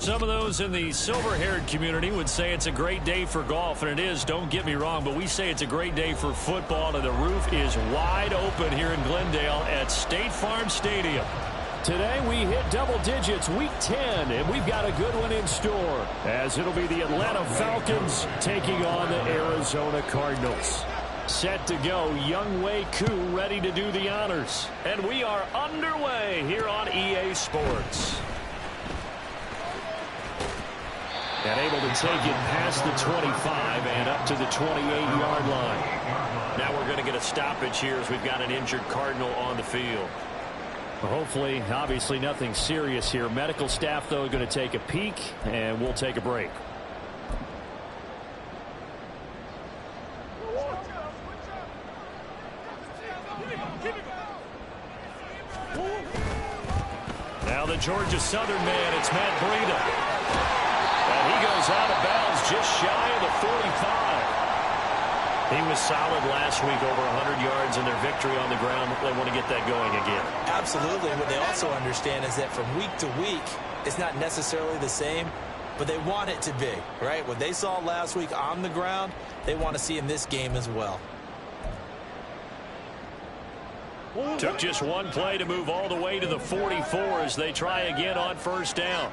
Some of those in the silver-haired community would say it's a great day for golf, and it is, don't get me wrong, but we say it's a great day for football, and the roof is wide open here in Glendale at State Farm Stadium. Today we hit double digits, week 10, and we've got a good one in store, as it'll be the Atlanta Falcons taking on the Arizona Cardinals. Set to go, Younghoe Koo ready to do the honors. And we are underway here on EA Sports. And able to take it past the 25 and up to the 28-yard line. Now we're going to get a stoppage here as we've got an injured Cardinal on the field. Well, hopefully, obviously nothing serious here. Medical staff, though, going to take a peek, and we'll take a break. Now the Georgia Southern man, it's Matt Breida. And he goes out of bounds just shy of the 45. He was solid last week, over 100 yards in their victory on the ground. They want to get that going again. Absolutely. What they also understand is that from week to week, it's not necessarily the same, but they want it to be, right? What they saw last week on the ground, they want to see in this game as well. Took just one play to move all the way to the 44 as they try again on first down.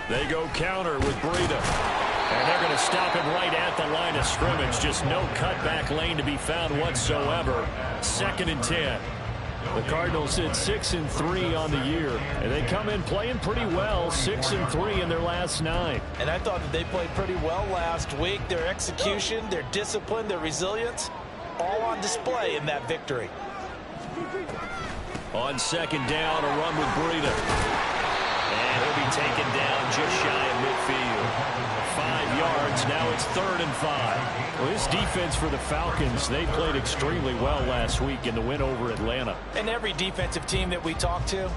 They go counter with Breida. And they're going to stop him right at the line of scrimmage. Just no cutback lane to be found whatsoever. 2nd and 10. The Cardinals sit 6-3 on the year. And they come in playing pretty well. 6-3 in their last 9. And I thought that they played pretty well last week. Their execution, their discipline, their resilience, all on display in that victory. On 2nd down, a run with Breida. And he'll be taken down just shy of midfield. 5 yards. Now it's 3rd and 5. Well, this defense for the Falcons, they played extremely well last week in the win over Atlanta. And every defensive team that we talk to,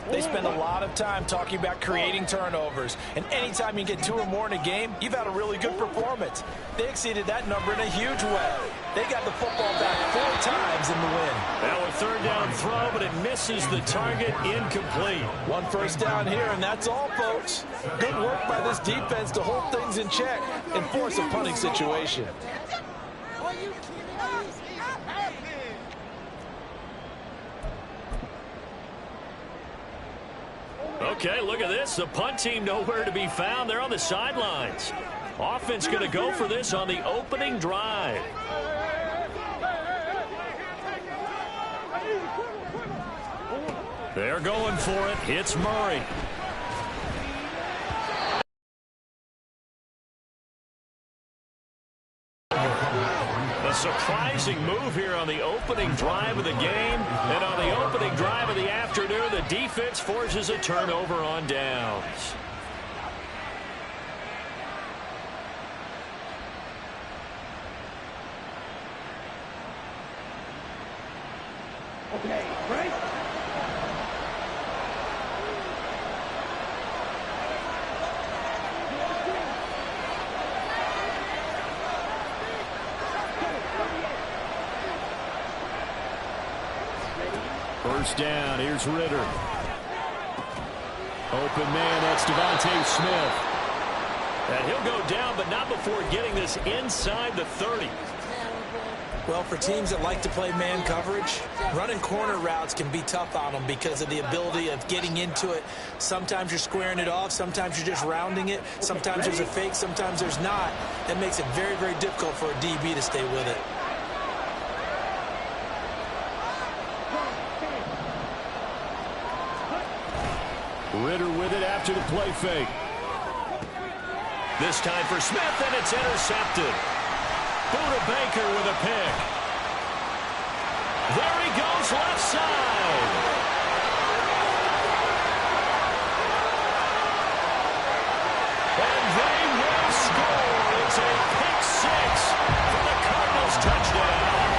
they spend a lot of time talking about creating turnovers. And anytime you get 2 or more in a game, you've had a really good performance. They exceeded that number in a huge way. They got the football back 4 times in the win. Now a 3rd down throw, but it misses the target, incomplete. 1 first down here, and that's all, folks. Good work by this defense to hold things in check and force a punting situation. Okay, look at this. The punt team nowhere to be found. They're on the sidelines. Offense going to go for this on the opening drive. They're going for it. It's Murray. A surprising move here on the opening drive of the game. And on the opening drive of the afternoon, the defense forces a turnover on downs. Okay, right? First down, here's Ritter. Open man, that's Devontae Smith. And he'll go down, but not before getting this inside the 30. Well, for teams that like to play man coverage, running corner routes can be tough on them because of the ability of getting into it. Sometimes you're squaring it off. Sometimes you're just rounding it. Sometimes there's a fake. Sometimes there's not. That makes it very, very difficult for a DB to stay with it. Ritter with it after the play fake. This time for Smith, and it's intercepted. Buda Baker with a pick. There he goes, left side. And they will score. It's a pick 6 for the Cardinals touchdown.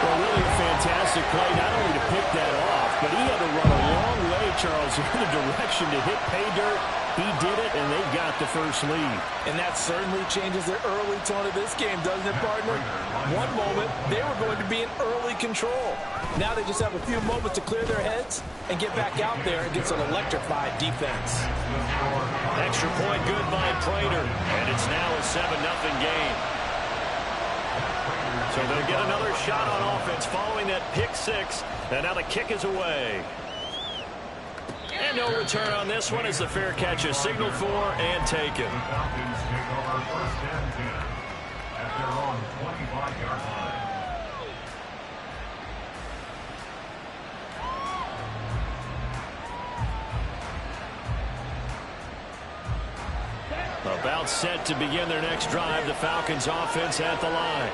Well, really a fantastic play, not only to pick that off, but he had to run a long way, Charles, in the direction to hit pay dirt. He did it, and they got the first lead. And that certainly changes the early tone of this game, doesn't it, partner? One moment, they were going to be in early control. Now they just have a few moments to clear their heads and get back out there against an electrified defense. Extra point good by Prater, and it's now a 7-0 game. So they'll get another shot on offense following that pick six, and now the kick is away. And no return on this one as the fair catch is signaled for and taken. About set to begin their next drive, the Falcons offense at the line.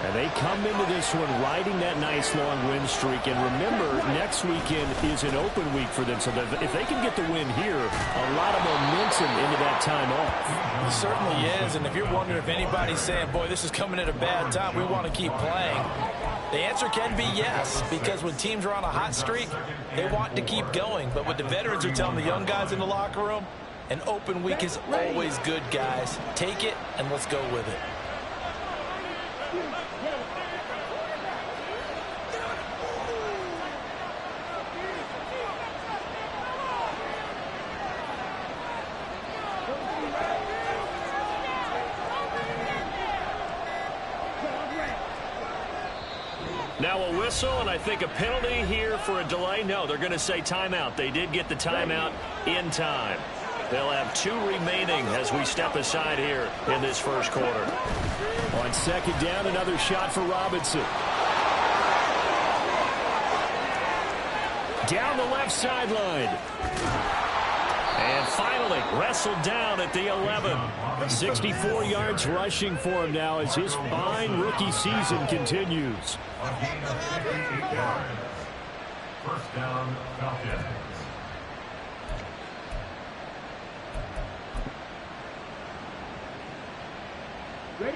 And they come into this one riding that nice long win streak. And remember, next weekend is an open week for them. So if they can get the win here, a lot of momentum into that time off. It certainly is. And if you're wondering if anybody's saying, boy, this is coming at a bad time, we want to keep playing, the answer can be yes. Because when teams are on a hot streak, they want to keep going. But what the veterans are telling the young guys in the locker room, an open week is always good, guys. Take it and let's go with it. Now a whistle, and I think a penalty here for a delay. No, they're going to say timeout. They did get the timeout in time. They'll have 2 remaining as we step aside here in this first quarter. On second down, another shot for Robinson. Down the left sideline. And finally wrestled down at the 11. 64 yards rushing for him now as his fine rookie season continues. First down, Falcons.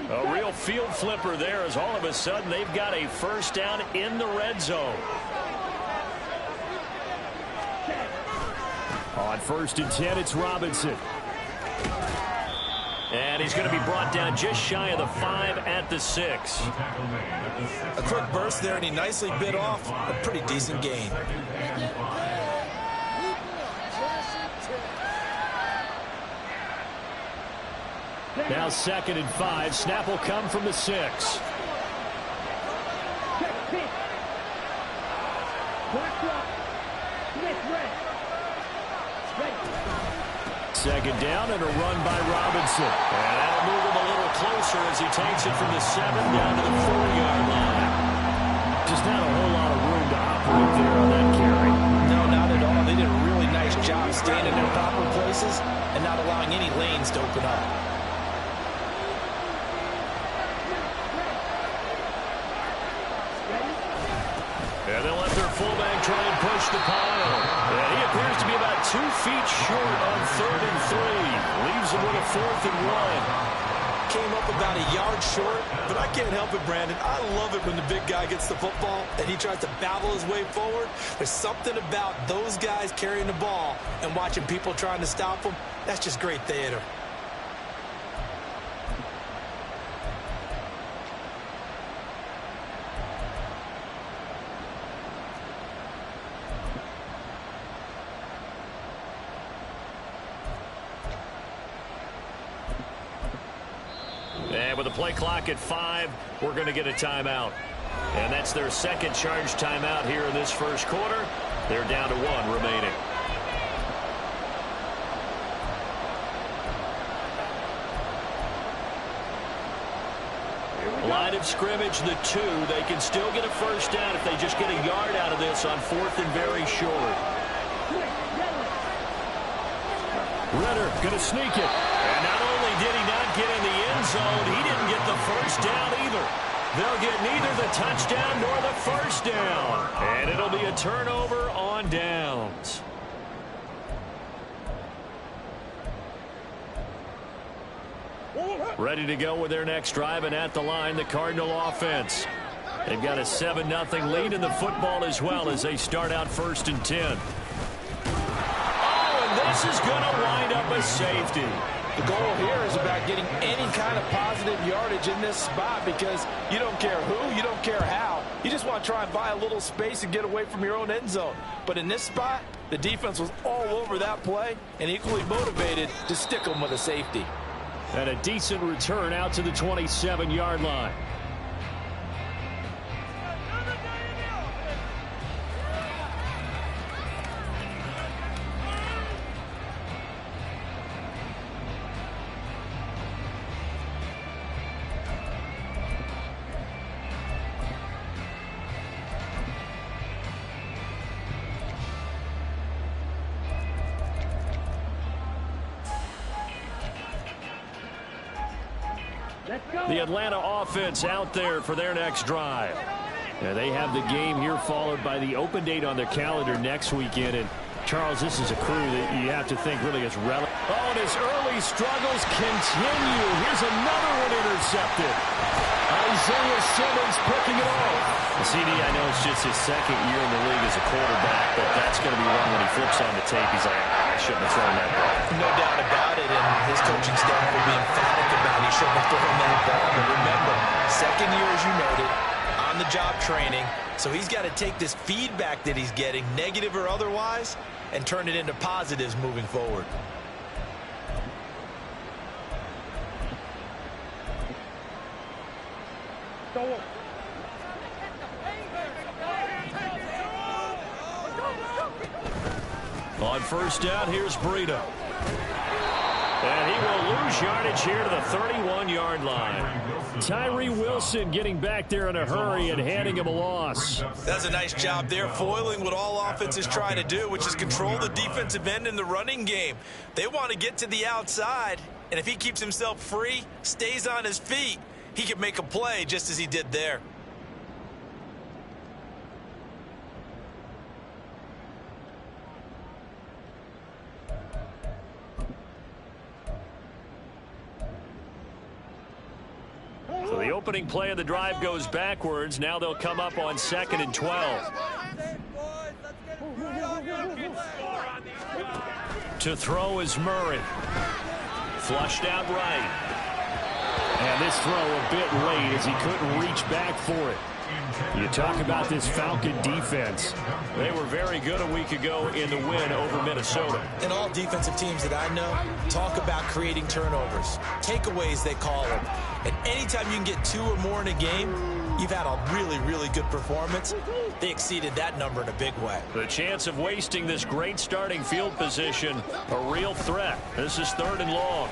A real field flipper there as all of a sudden they've got a first down in the red zone. On first and 10, it's Robinson. And he's going to be brought down just shy of the 5 at the 6. A quick burst there, and he nicely bit off a pretty decent gain. Now second and 5. Snap will come from the 6. Second down and a run by Robinson. And that'll move him a little closer as he takes it from the 7 down to the 4-yard line. Just not a whole lot of room to operate there on that carry. No, not at all. They did a really nice job staying in their proper places and not allowing any lanes to open up. And they'll let their fullback try and push the pile. And he appears to be about 2 feet short on 3rd and 3. Leaves him with a 4th and 1. Came up about a yard short, but I can't help it, Brandon. I love it when the big guy gets the football and he tries to battle his way forward. There's something about those guys carrying the ball and watching people trying to stop them. That's just great theater. And with the play clock at 5, we're going to get a timeout. And that's their second charge timeout here in this first quarter. They're down to 1 remaining. Line of scrimmage, the 2. They can still get a first down if they just get a yard out of this on 4th and very short. Renner going to sneak it. And not only did he not get in the end zone, he didn't get the first down either. They'll get neither the touchdown nor the first down. And it'll be a turnover on downs. Ready to go with their next drive, and at the line, the Cardinal offense. They've got a 7-0 lead in the football as well as they start out 1st and 10. Oh, and This is going to wind up a safety. The goal here is about getting any kind of positive yardage in this spot because you don't care who, you don't care how. You just want to try and buy a little space and get away from your own end zone. But in this spot, the defense was all over that play and equally motivated to stick them with a safety. And a decent return out to the 27-yard line. The Atlanta offense out there for their next drive. Yeah, they have the game here followed by the open date on their calendar next weekend. And Charles, this is a crew that you have to think really is relevant. Oh, and his early struggles continue. Here's another one intercepted. Isaiah Simmons picking it off. CD, I know it's just his second year in the league as a quarterback, but that's going to be one when he flips on the tape. He's like, I shouldn't have thrown that ball. No doubt about it, and his coaching staff will be emphatic about he shouldn't have thrown that ball. But remember, second year, as you noted, on-the-job training, so he's got to take this feedback that he's getting, negative or otherwise, and turn it into positives moving forward. On first down, here's Breida. And he will lose yardage here to the 31-yard line. Tyree Wilson getting back there in a hurry and handing him a loss. That's a nice job there, foiling what all offenses try to do, which is control the defensive end in the running game. They want to get to the outside, and if he keeps himself free, stays on his feet, he can make a play just as he did there. So the opening play of the drive goes backwards. Now they'll come up on 2nd and 12. To throw is Murray. Flushed out right. And this throw a bit late as he couldn't reach back for it. You talk about this Falcon defense. They were very good a week ago in the win over Minnesota. And all defensive teams that I know talk about creating turnovers. Takeaways, they call them. And anytime you can get 2 or more in a game, you've had a really, really good performance. They exceeded that number in a big way. The chance of wasting this great starting field position, a real threat. This is 3rd and long.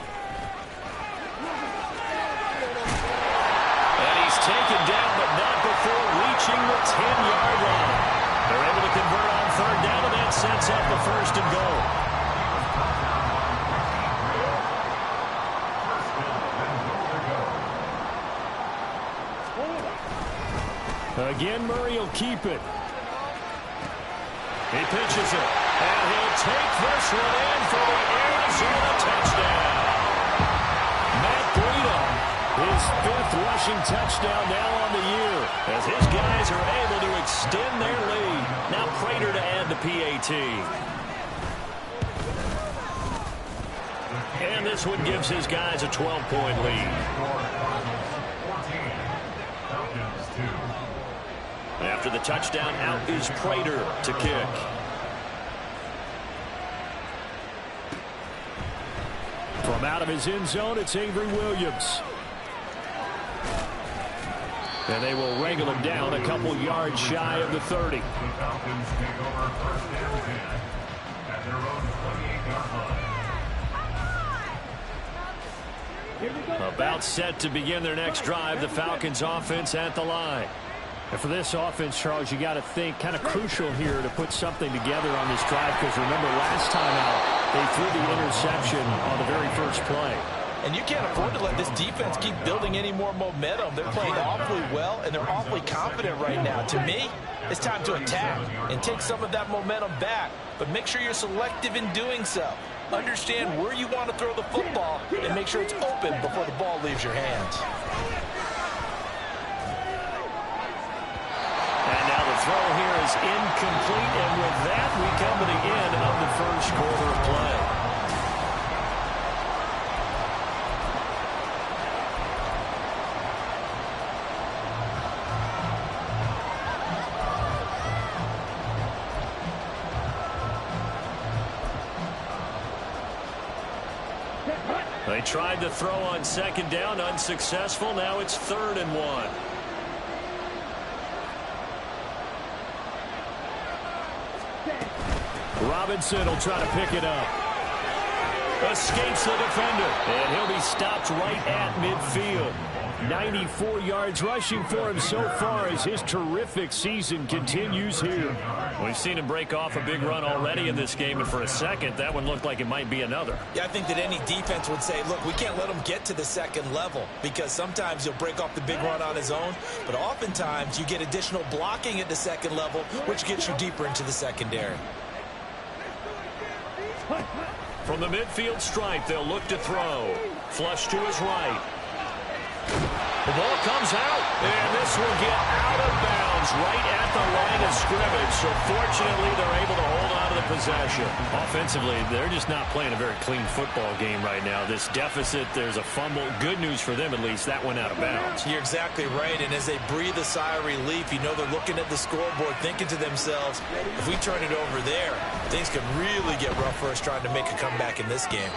And he's taken down, but not before reaching the 10-yard line. They're able to convert on 3rd down, and that sets up the 1st and goal. Again, Murray will keep it. He pitches it, and he'll take this one in for the Arizona touchdown. Matt Breida, his 5th rushing touchdown now on the year, as his guys are able to extend their lead. Now Prater to add the PAT. And this one gives his guys a 12-point lead. After the touchdown, out is Prater to kick. From out of his end zone, it's Avery Williams. And they will wrangle him down a couple yards shy of the 30. The Falcons take over 1st and 10 at their own 28-yard line. About set to begin their next drive, the Falcons offense at the line. And for this offense, Charles, you got to think kind of crucial here to put something together on this drive, because remember last time out they threw the interception on the very first play. And you can't afford to let this defense keep building any more momentum. They're playing awfully well, and they're awfully confident right now. To me, it's time to attack and take some of that momentum back, but make sure you're selective in doing so. Understand where you want to throw the football and make sure it's open before the ball leaves your hands. And now the throw here is incomplete, and with that we come to the end of the 1st quarter of play. They tried to throw on second down, unsuccessful. Now it's 3rd and 1. Robinson will try to pick it up. Escapes the defender. And he'll be stopped right at midfield. 94 yards rushing for him so far as his terrific season continues here. We've seen him break off a big run already in this game, and for a second, that one looked like it might be another. Yeah, I think that any defense would say, look, we can't let him get to the second level, because sometimes he'll break off the big run on his own, but oftentimes you get additional blocking at the second level, which gets you deeper into the secondary. From the midfield stripe, they'll look to throw. Flush to his right. The ball comes out, and this will get out of bounds right at the line of scrimmage. So fortunately, they're able to hold on to the possession. Offensively, they're just not playing a very clean football game right now. This deficit, there's a fumble. Good news for them, at least. That went out of bounds. You're exactly right, and as they breathe a sigh of relief, you know they're looking at the scoreboard, thinking to themselves, if we turn it over there, things could really get rough for us trying to make a comeback in this game.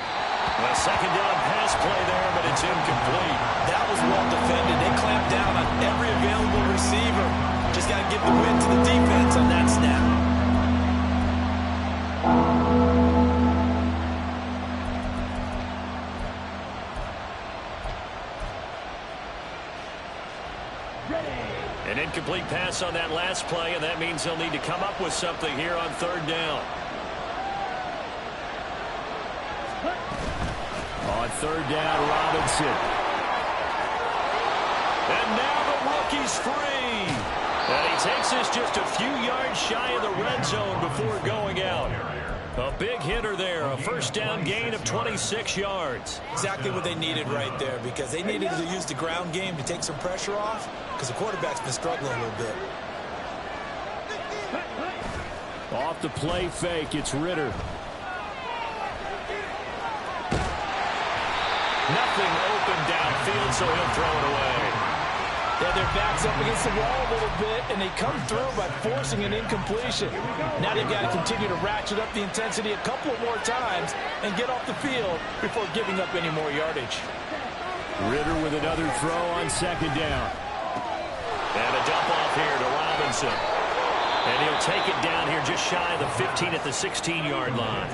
A second down pass play there, but it's incomplete. That was well defended. They clamped down on every available receiver. Just got to give the win to the defense on that snap. An incomplete pass on that last play, and that means they'll need to come up with something here on 3rd down. On 3rd down, Robinson. And now the rookie's free. And he takes this just a few yards shy of the red zone before going out. A big hitter there, a first down gain of 26 yards. Exactly what they needed right there, because they needed to use the ground game to take some pressure off, because the quarterback's been struggling a little bit. Off the play fake, it's Ritter. Nothing open downfield, so he'll throw it away. Yeah, their back's up against the wall a little bit, and they come through by forcing an incompletion. Now they've got to continue to ratchet up the intensity a couple more times and get off the field before giving up any more yardage. Ritter with another throw on 2nd down. And a dump off here to Robinson. And he'll take it down here just shy of the 15 at the 16-yard line.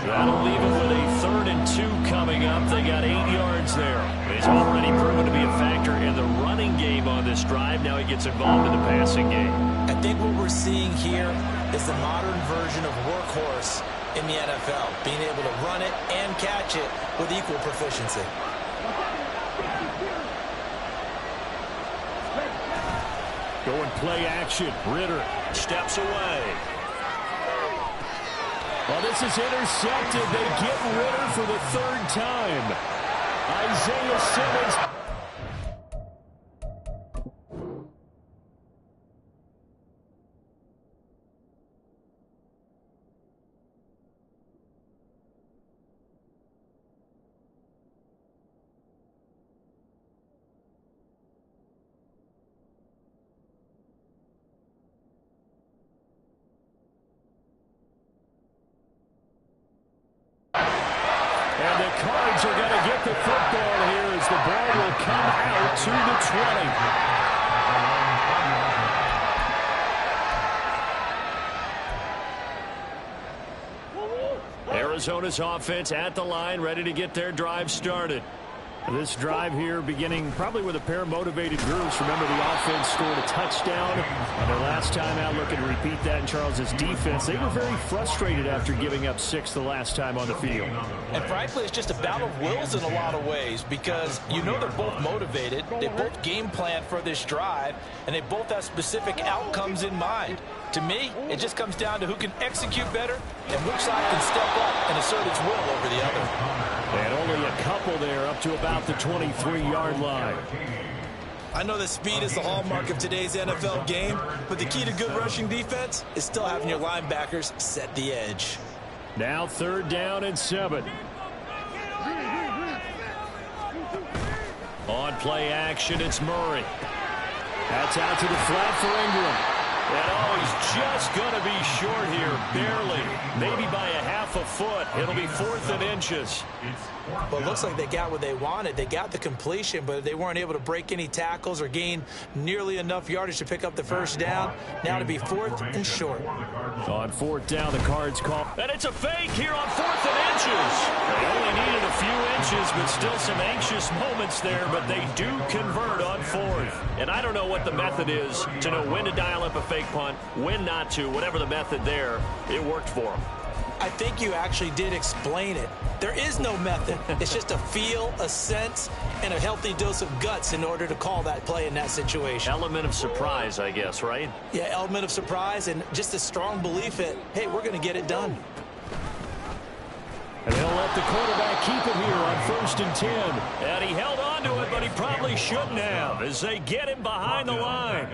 That'll leave him with a 3rd and 2 coming up. They got 8 yards there. He's already proven to be a factor in the running game on this drive. Now he gets involved in the passing game. I think what we're seeing here is the modern version of workhorse in the NFL, being able to run it and catch it with equal proficiency. Going play action. Ritter steps away. Well, this is intercepted. They get Ritter for the 3rd time. Isaiah Simmons. And the Cards are going to get the football here as the ball will come out to the 20. Arizona's offense at the line, ready to get their drive started. This drive here beginning probably with a pair of motivated groups. Remember, the offense scored a touchdown on their last time out. Looking to repeat that in Charles's defense. They were very frustrated after giving up 6 the last time on the field. And frankly, it's just a battle of wills in a lot of ways, because you know they're both motivated. They both game plan for this drive, and they both have specific outcomes in mind. To me, it just comes down to who can execute better and which side can step up and assert its will over the other. And only a couple there up to about the 23-yard line. I know that speed is the hallmark of today's NFL game, but the key to good rushing defense is still having your linebackers set the edge. Now 3rd down and 7. On play action, it's Murray. That's out to the flat for Ingram. And oh, he's just going to be short here, barely. Maybe by a half a foot. It'll be 4th and inches. Well, it looks like they got what they wanted. They got the completion, but they weren't able to break any tackles or gain nearly enough yardage to pick up the first down. Now to be 4th and short. On 4th down, the Cards call. And it's a fake here on 4th and inches. They only needed a few inches, but still some anxious moments there, but they do convert on 4th. And I don't know what the method is to know when to dial up a fake punt, when not to, whatever the method there, it worked for them. I think you actually did explain it. There is no method. It's just a feel, a sense, and a healthy dose of guts in order to call that play in that situation. Element of surprise, I guess, right? Yeah, element of surprise and just a strong belief that, hey, we're going to get it done. And they'll let the quarterback keep it here on 1st and 10. And he held on to it, but he probably shouldn't have as they get him behind the line.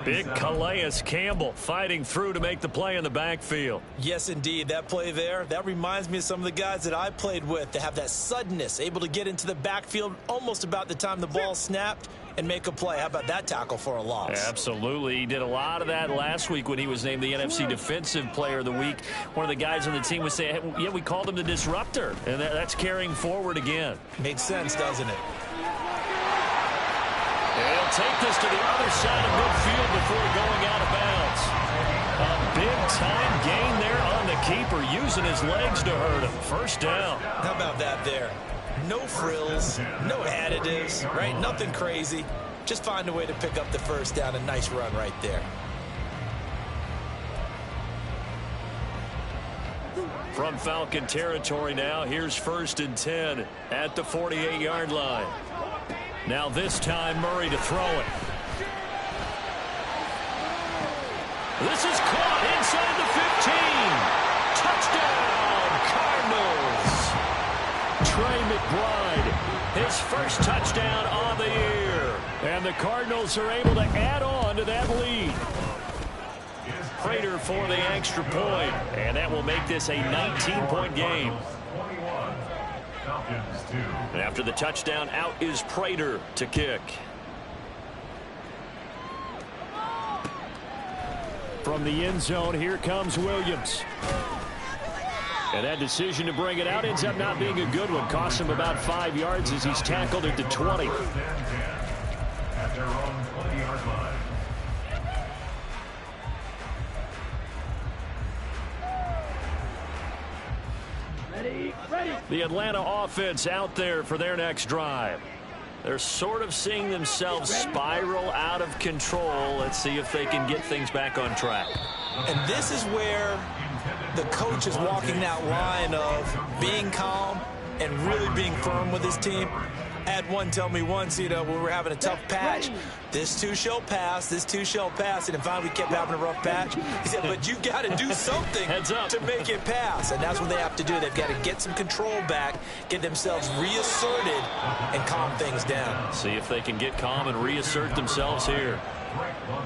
Big Calais Campbell fighting through to make the play in the backfield. Yes, indeed. That play there, that reminds me of some of the guys that I played with. They have that suddenness, able to get into the backfield almost about the time the ball snapped and make a play. How about that tackle for a loss? Absolutely. He did a lot of that last week when he was named the NFC Defensive Player of the Week. One of the guys on the team was saying, hey, yeah, we called him the disruptor, and that's carrying forward again. Makes sense, doesn't it? And he'll take this to the other side of midfield before going out of bounds. A big-time gain there on the keeper, using his legs to hurt him. First down. How about that there? No frills, no additives, right? Nothing crazy. Just find a way to pick up the first down. A nice run right there. From Falcon territory now, here's 1st and 10 at the 48-yard line. Now this time, Murray to throw it. This is caught inside the 15. Touchdown, Cardinals. Trey McBride, his first touchdown on the year. And the Cardinals are able to add on to that lead. Prater for the extra point, and that will make this a 19-point game. And after the touchdown, out is Prater to kick. From the end zone, here comes Williams. And that decision to bring it out ends up not being a good one. Costs him about 5 yards as he's tackled at the 20. At their own 20-yard line. The Atlanta offense out there for their next drive. They're sort of seeing themselves spiral out of control. Let's see if they can get things back on track. And this is where the coach is walking that line of being calm and really being firm with his team. I had one tell me once, you know, when we were having a tough patch, this too shall pass, this too shall pass. And finally we kept having a rough patch. He said, but you got to do something to make it pass. And that's what they have to do. They've got to get some control back, get themselves reasserted, and calm things down. See if they can get calm and reassert themselves here.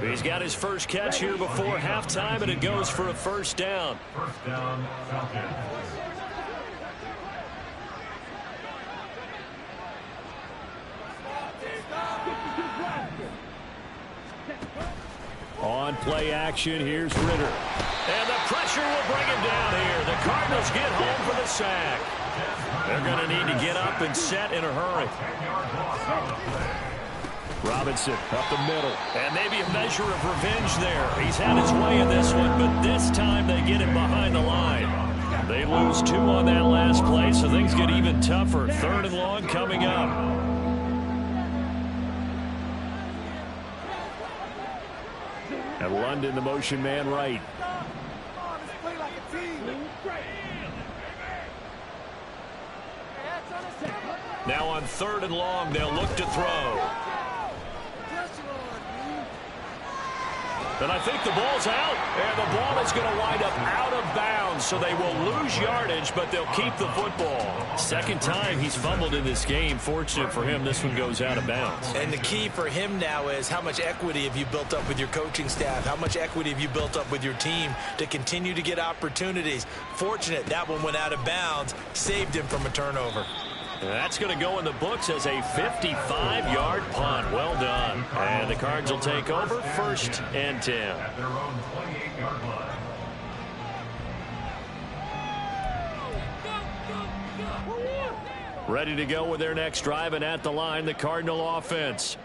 He's got his first catch here before halftime, and it goes for a first down. First down, Falcons. On play action, here's Ritter. And the pressure will bring him down here. The Cardinals get home for the sack. They're going to need to get up and set in a hurry. Robinson up the middle. And maybe a measure of revenge there. He's had his way in this one, but this time they get him behind the line. They lose 2 on that last play, so things get even tougher. 3rd and long coming up. And London, the motion man right. Now on 3rd and long, they'll look to throw. And I think the ball's out, and the ball is going to wind up out of bounds, so they will lose yardage, but they'll keep the football. Second time he's fumbled in this game. Fortunate for him, this one goes out of bounds. And the key for him now is how much equity have you built up with your coaching staff? How much equity have you built up with your team to continue to get opportunities? Fortunate that one went out of bounds, saved him from a turnover. That's going to go in the books as a 55-yard punt. Well done. And the Cards will take over 1st and 10. At their own 28-yard line. Ready to go with their next drive, and at the line, the Cardinal offense.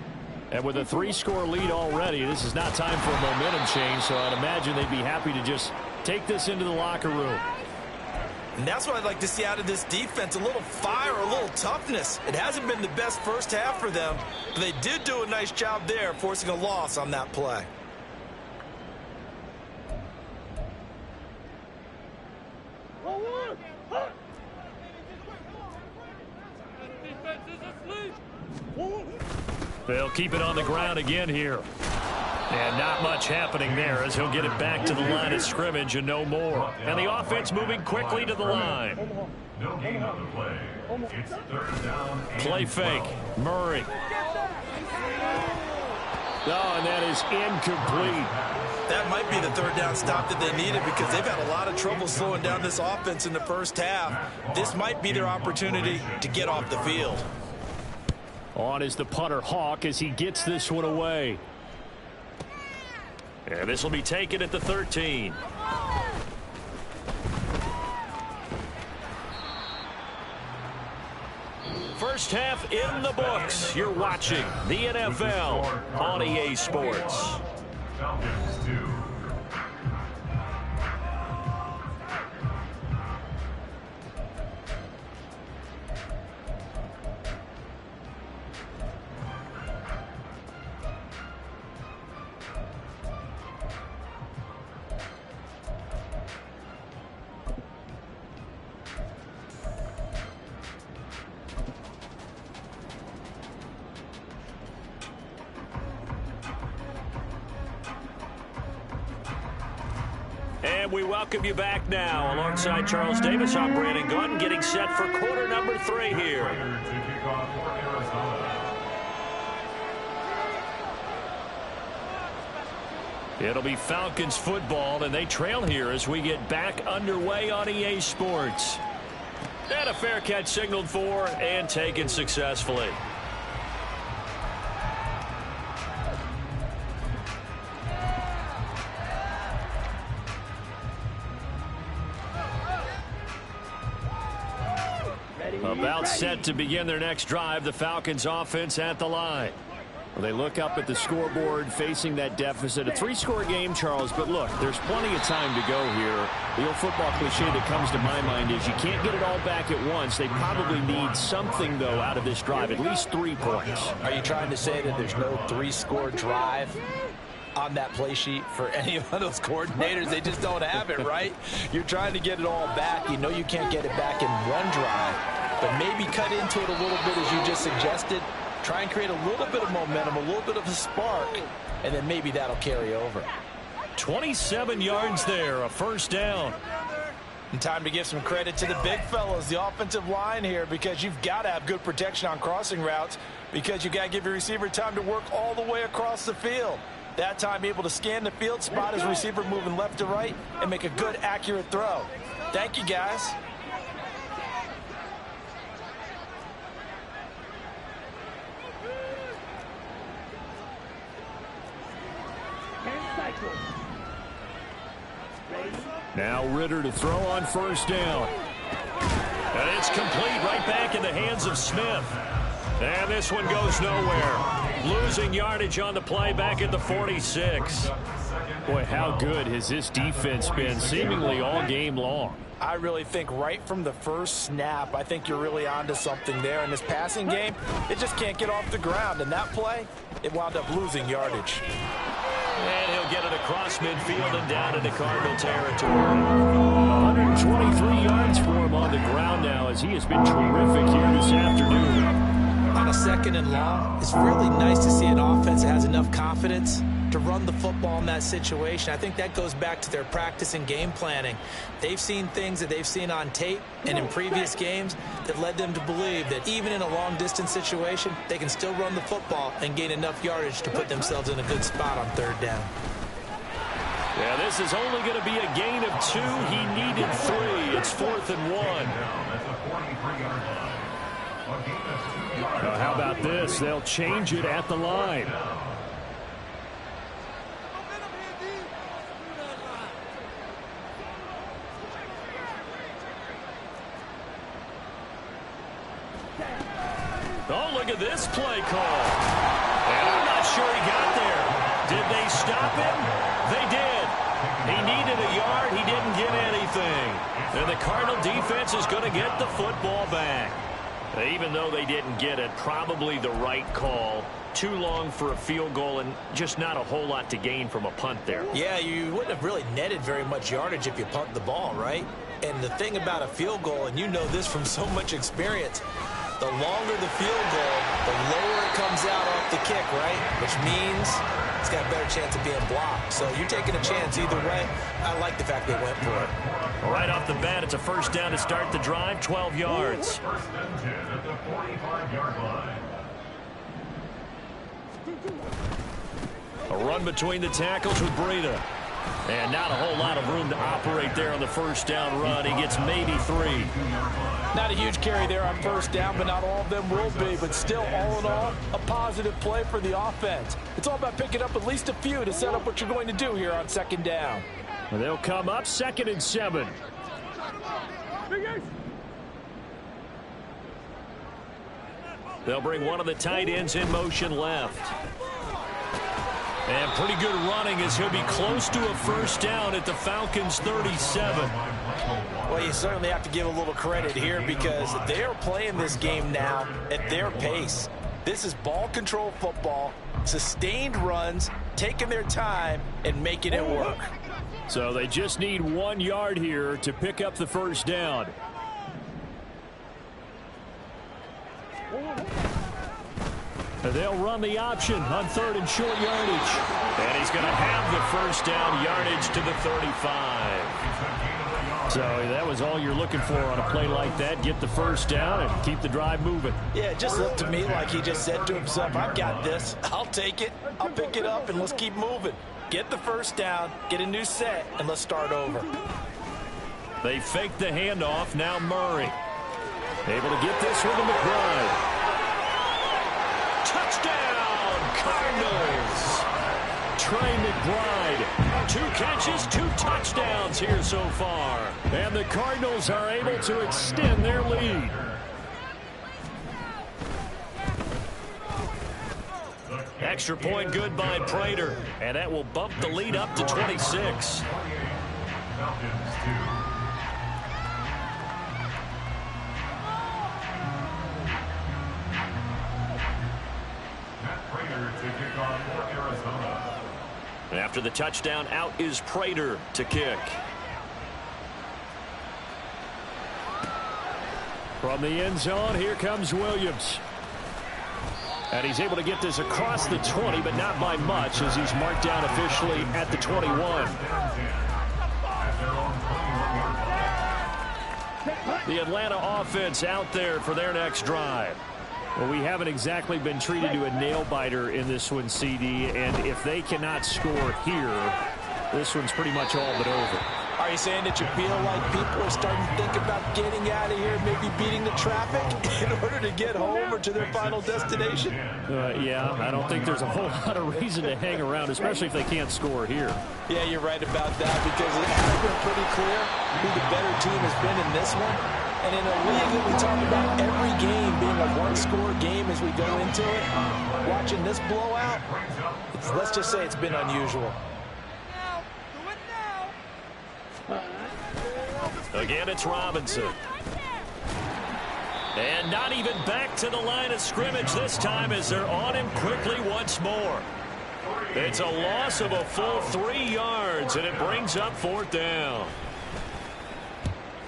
And with a 3-score lead already, this is not time for a momentum change, so I'd imagine they'd be happy to just take this into the locker room. And that's what I'd like to see out of this defense, a little fire, a little toughness. It hasn't been the best first half for them, but they did do a nice job there, forcing a loss on that play. They'll keep it on the ground again here. And not much happening there as he'll get it back to the line of scrimmage and no more. And the offense moving quickly to the line. No gain on the play. It's 3rd down. Play fake. Murray. Oh, and that is incomplete. That might be the 3rd down stop that they needed because they've had a lot of trouble slowing down this offense in the first half. This might be their opportunity to get off the field. On is the punter Hawk as he gets this one away. And this will be taken at the 13. First half in the books. You're watching the NFL on EA Sports. Falcons 2. And we welcome you back now. Alongside Charles Davis, I'm Brandon Gunn, getting set for quarter number 3 here. To kick off for Arizona. It'll be Falcons football, and they trail here as we get back underway on EA Sports. And a fair catch signaled for and taken successfully. About set to begin their next drive, the Falcons offense at the line. Well, they look up at the scoreboard facing that deficit. A 3-score game, Charles, but look, there's plenty of time to go here. The old football cliche that comes to my mind is you can't get it all back at once. They probably need something, though, out of this drive, at least 3 points. Are you trying to say that there's no 3-score drive on that play sheet for any of those coordinators? They just don't have it, right? You're trying to get it all back. You know you can't get it back in one drive, but maybe cut into it a little bit as you just suggested. Try and create a little bit of momentum, a little bit of a spark, and then maybe that'll carry over. 27 yards there, a 1st down. And time to give some credit to the big fellas, the offensive line here, because you've got to have good protection on crossing routes because you've got to give your receiver time to work all the way across the field. That time able to scan the field, spot his receiver moving left to right, and make a good, accurate throw. Thank you, guys. Now Ritter to throw on 1st down. And it's complete right back in the hands of Smith. And this one goes nowhere. Losing yardage on the play back at the 46. Boy, how good has this defense been seemingly all game long? I really think right from the first snap, I think you're really onto something there. In this passing game, it just can't get off the ground. And that play, it wound up losing yardage. And he'll get it across midfield and down into Cardinal territory. 123 yards for him on the ground now as he has been terrific here this afternoon. On a 2nd and long, it's really nice to see an offense that has enough confidence to run the football in that situation. I think that goes back to their practice and game planning. They've seen things that they've seen on tape and in previous games that led them to believe that even in a long-distance situation, they can still run the football and gain enough yardage to put themselves in a good spot on 3rd down. Yeah, this is only going to be a gain of 2. He needed 3. It's 4th and 1. How about this? They'll change it at the line. Oh, look at this play call. And I'm not sure he got there. Did they stop him? They did. He needed a yard. He didn't get anything. And the Cardinal defense is going to get the football back. Even though they didn't get it, probably the right call. Too long for a field goal and just not a whole lot to gain from a punt there. Yeah, you wouldn't have really netted very much yardage if you punt the ball, right? And the thing about a field goal, and you know this from so much experience, the longer the field goal, the lower it comes out off the kick, right? Which means it's got a better chance of being blocked. So you're taking a chance either way. I like the fact they went for it. Right off the bat, it's a first down to start the drive, 12 yards. First and 10 at the 45-yard line. A run between the tackles with Breida. And not a whole lot of room to operate there on the first down run. He gets maybe 3. Not a huge carry there on first down, but not all of them will be. But still, all in all, a positive play for the offense. It's all about picking up at least a few to set up what you're going to do here on second down. They'll come up 2nd and 7. They'll bring one of the tight ends in motion left. And pretty good running as he'll be close to a first down at the Falcons' 37. Well, you certainly have to give a little credit here because they are playing this game now at their pace. This is ball control football, sustained runs, taking their time, and making it work. So they just need 1 yard here to pick up the first down. They'll run the option on 3rd and short yardage. And he's going to have the first down, yardage to the 35. So that was all you're looking for on a play like that. Get the first down and keep the drive moving. Yeah, it just looked to me like he just said to himself, I've got this. I'll take it. I'll pick it up, and let's keep moving. Get the first down, get a new set, and let's start over. They fake the handoff. Now Murray. Able to get this one to McBride. Touchdown, Cardinals. Trey McBride. 2 catches, 2 touchdowns here so far. And the Cardinals are able to extend their lead. Extra point good by Prater. And that will bump the lead up to 26. Falcons 2. To kick off for Arizona. After the touchdown, out is Prater to kick. From the end zone, here comes Williams. And he's able to get this across the 20, but not by much as he's marked down officially at the 21. The Atlanta offense out there for their next drive. Well, we haven't exactly been treated to a nail-biter in this one, CD, and if they cannot score here, this one's pretty much all but over. Are you saying that you feel like people are starting to think about getting out of here, maybe beating the traffic in order to get home or to their final destination? Yeah, I don't think there's a whole lot of reason to hang around, especially if they can't score here. Yeah, you're right about that because it has been pretty clear who the better team has been in this one. And in a league that we talk about every game being a one-score game as we go into it, watching this blowout, let's just say it's been unusual. Again, it's Robinson. And not even back to the line of scrimmage this time as they're on him quickly once more. It's a loss of a full 3 yards, and it brings up 4th down.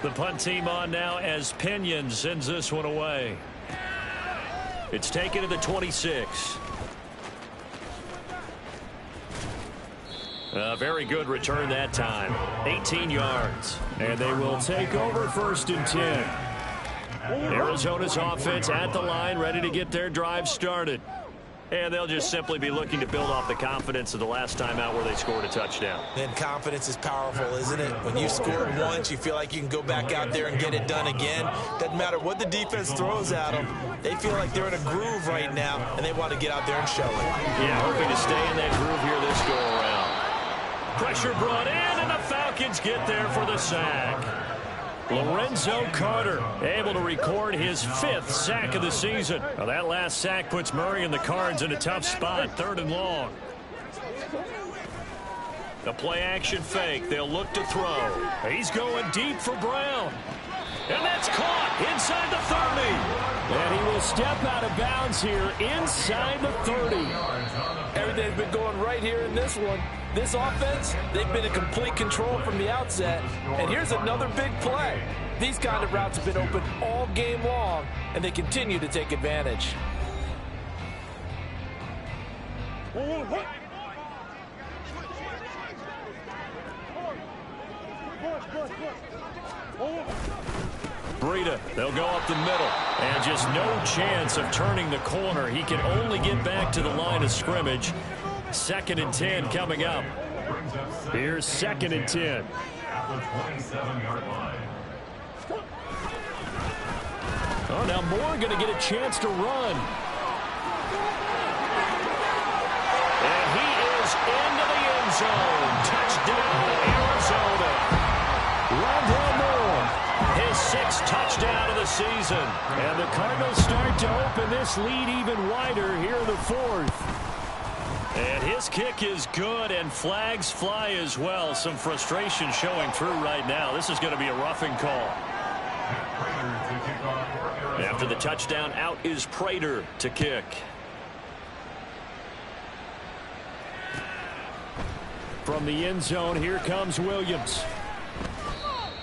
The punt team on now as Pinion sends this one away. It's taken to the 26. A very good return that time. 18 yards. And they will take over 1st and 10. Arizona's offense at the line, ready to get their drive started. And they'll just simply be looking to build off the confidence of the last time out where they scored a touchdown. And confidence is powerful, isn't it? When you scored once, you feel like you can go back out there and get it done again. Doesn't matter what the defense throws at them. They feel like they're in a groove right now, and they want to get out there and show it. Yeah, hoping to stay in that groove here this go-around. Pressure brought in, and the Falcons get there for the sack. Lorenzo Carter able to record his 5th sack of the season. Well, that last sack puts Murray and the Cards in a tough spot, 3rd and long. The play-action fake. They'll look to throw. He's going deep for Brown. And that's caught inside the 30. And he will step out of bounds here inside the 30. Everything's been going right here in this one. This offense, they've been in complete control from the outset. And here's another big play. These kind of routes have been open all game long, and they continue to take advantage. Breida, they'll go up the middle. And just no chance of turning the corner. He can only get back to the line of scrimmage. 2nd and 10 coming up. Here's 2nd and 10. At the 27-yard line. Oh, now Moore going to get a chance to run. And he is into the end zone. Touchdown, Arizona. Rondell Moore. His 6th touchdown of the season. And the Cardinals start to open this lead even wider here in the 4th. And his kick is good, and flags fly as well. Some frustration showing through right now. This is going to be a roughing call. After the touchdown, out is Prater to kick. From the end zone, here comes Williams.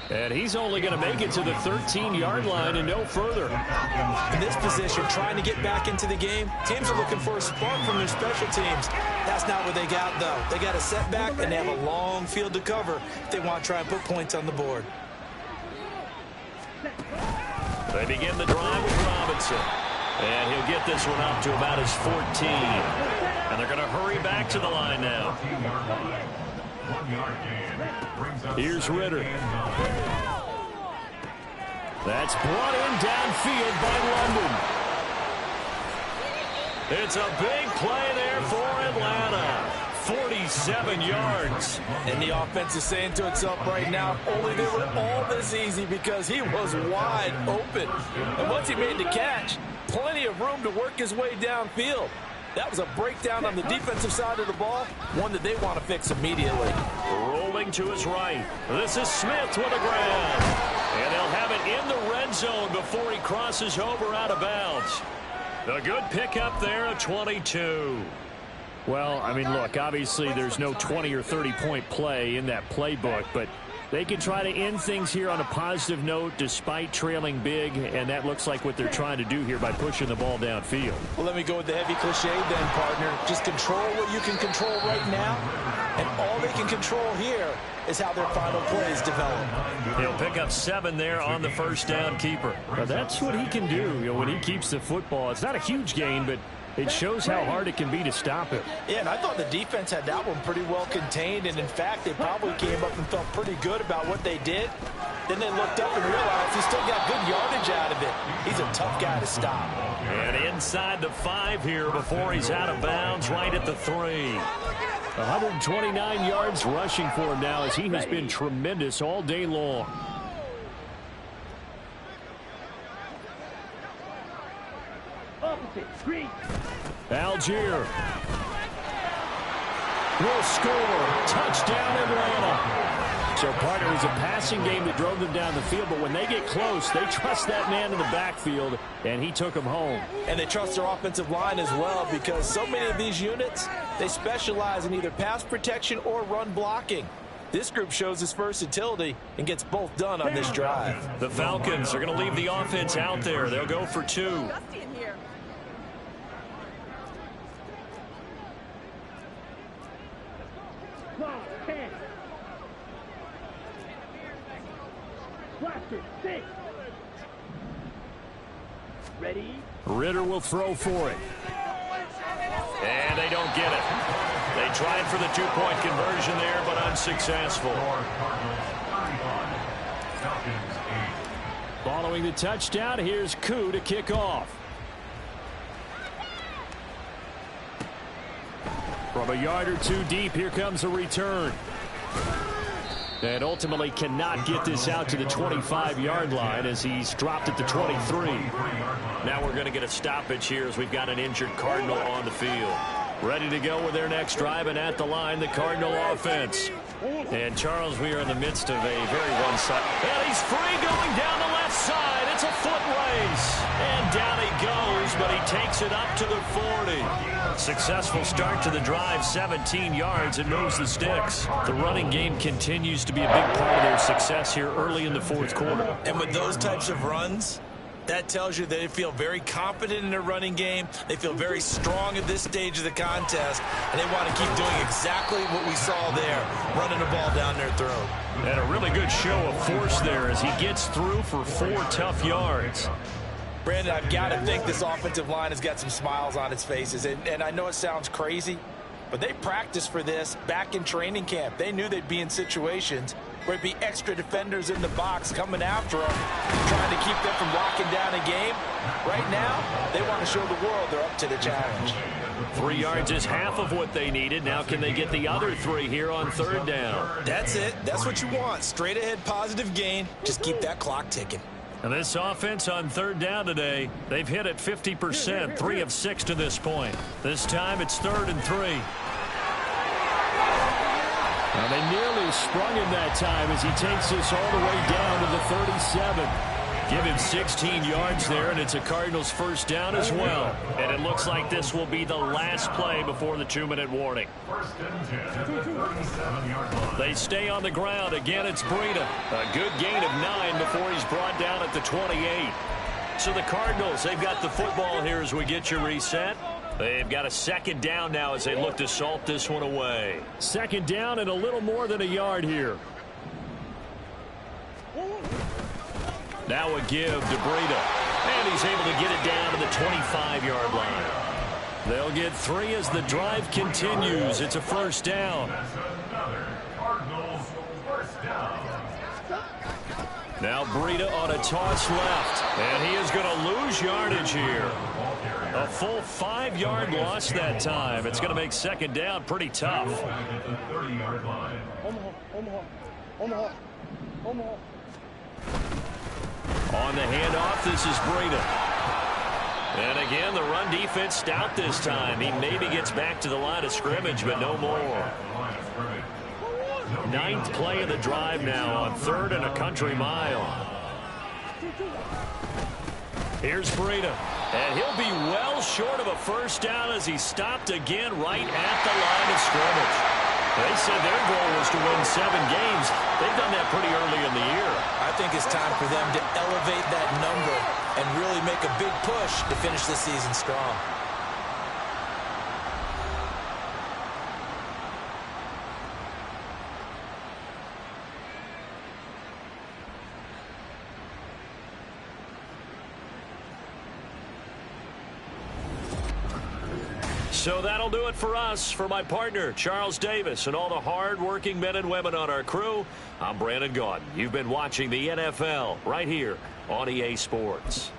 And he's only going to make it to the 13-yard line and no further. In this position, trying to get back into the game, teams are looking for a spark from their special teams. That's not what they got, though. They got a setback, and they have a long field to cover if they want to try and put points on the board. They begin the drive with Robinson. And he'll get this one up to about his 14. And they're going to hurry back to the line now. Here's Ritter. That's brought in downfield by London. It's a big play there for Atlanta. 47 yards. And the offense is saying to itself right now, only they were all this easy because he was wide open. And once he made the catch, plenty of room to work his way downfield. That was a breakdown on the defensive side of the ball, one that they want to fix immediately. Rolling to his right. This is Smith with a grab. And they'll have it in the red zone before he crosses over out of bounds. A good pickup there at 22. Well, I mean, look, obviously there's no 20 or 30-point play in that playbook, but they can try to end things here on a positive note despite trailing big, and that looks like what they're trying to do here by pushing the ball downfield. Well, let me go with the heavy cliche then, partner. Just control what you can control right now, and all they can control here is how their final plays develop. He'll pick up 7 there on the first down keeper. Well, that's what he can do, when he keeps the football. It's not a huge gain, but it shows how hard it can be to stop him. Yeah, and I thought the defense had that one pretty well contained, and in fact, they probably came up and felt pretty good about what they did. Then they looked up and realized he still got good yardage out of it. He's a tough guy to stop. And inside the 5 here before he's out of bounds, right at the 3. 129 yards rushing for him now as he has been tremendous all day long. Algier will score. Touchdown, Atlanta. So, partner, it was a passing game that drove them down the field, but when they get close, they trust that man in the backfield, and he took them home. And they trust their offensive line as well because so many of these units, they specialize in either pass protection or run blocking. This group shows its versatility and gets both done on this drive. The Falcons are going to leave the offense out there. They'll go for 2. Ritter will throw for it. And they don't get it. They tried for the two-point conversion there, but unsuccessful. Following the touchdown, here's Koo to kick off. From a yard or two deep, here comes a return. And ultimately cannot get this out to the 25-yard line as he's dropped at the 23. Now we're going to get a stoppage here as we've got an injured Cardinal on the field. Ready to go with their next drive, and at the line, the Cardinal offense. And, Charles, we are in the midst of a very one-sided. And he's free going down the left side. It's a foot race. And down he goes, but he takes it up to the 40. Successful start to the drive, 17 yards, and moves the sticks. The running game continues to be a big part of their success here early in the fourth quarter. And with those types of runs, that tells you they feel very confident in their running game. They feel very strong at this stage of the contest, and they want to keep doing exactly what we saw there, running the ball down their throat. And a really good show of force there as he gets through for 4 tough yards. Brandon, I've got to think this offensive line has got some smiles on its faces. And I know it sounds crazy, but they practiced for this back in training camp. They knew they'd be in situations where it'd be extra defenders in the box coming after them, trying to keep them from locking down a game. Right now, they want to show the world they're up to the challenge. 3 yards is half of what they needed. Now can they get the other 3 here on third down? That's it. That's what you want. Straight ahead positive gain. Just keep that clock ticking. And this offense on third down today, they've hit it 50%, 3 of 6 to this point. This time it's 3rd and 3. Well, they nearly sprung him that time as he takes this all the way down to the 37. Give him 16 yards there, and it's a Cardinals first down as well. And it looks like this will be the last play before the 2-minute warning. They stay on the ground. Again, it's Breida. A good gain of 9 before he's brought down at the 28. So the Cardinals, they've got the football here as we get you reset. They've got a second down now as they look to salt this one away. Second down and a little more than a yard here. Now a give to Breida. And he's able to get it down to the 25-yard line. They'll get 3 as the drive continues. It's a first down. Now Breida on a toss left. And he is going to lose yardage here. A full 5-yard loss that time. It's going to make second down pretty tough. On the handoff, this is Breida. And again, the run defense stout this time. He maybe gets back to the line of scrimmage, but no more. 9th play of the drive now on 3rd and a country mile. Here's Breida. And he'll be well short of a first down as he stopped again right at the line of scrimmage. They said their goal was to win 7 games. They've done that pretty early in the year. I think it's time for them to elevate that number and really make a big push to finish the season strong. So that'll do it for us. For my partner, Charles Davis, and all the hard-working men and women on our crew, I'm Brandon Gaudin. You've been watching the NFL right here on EA Sports.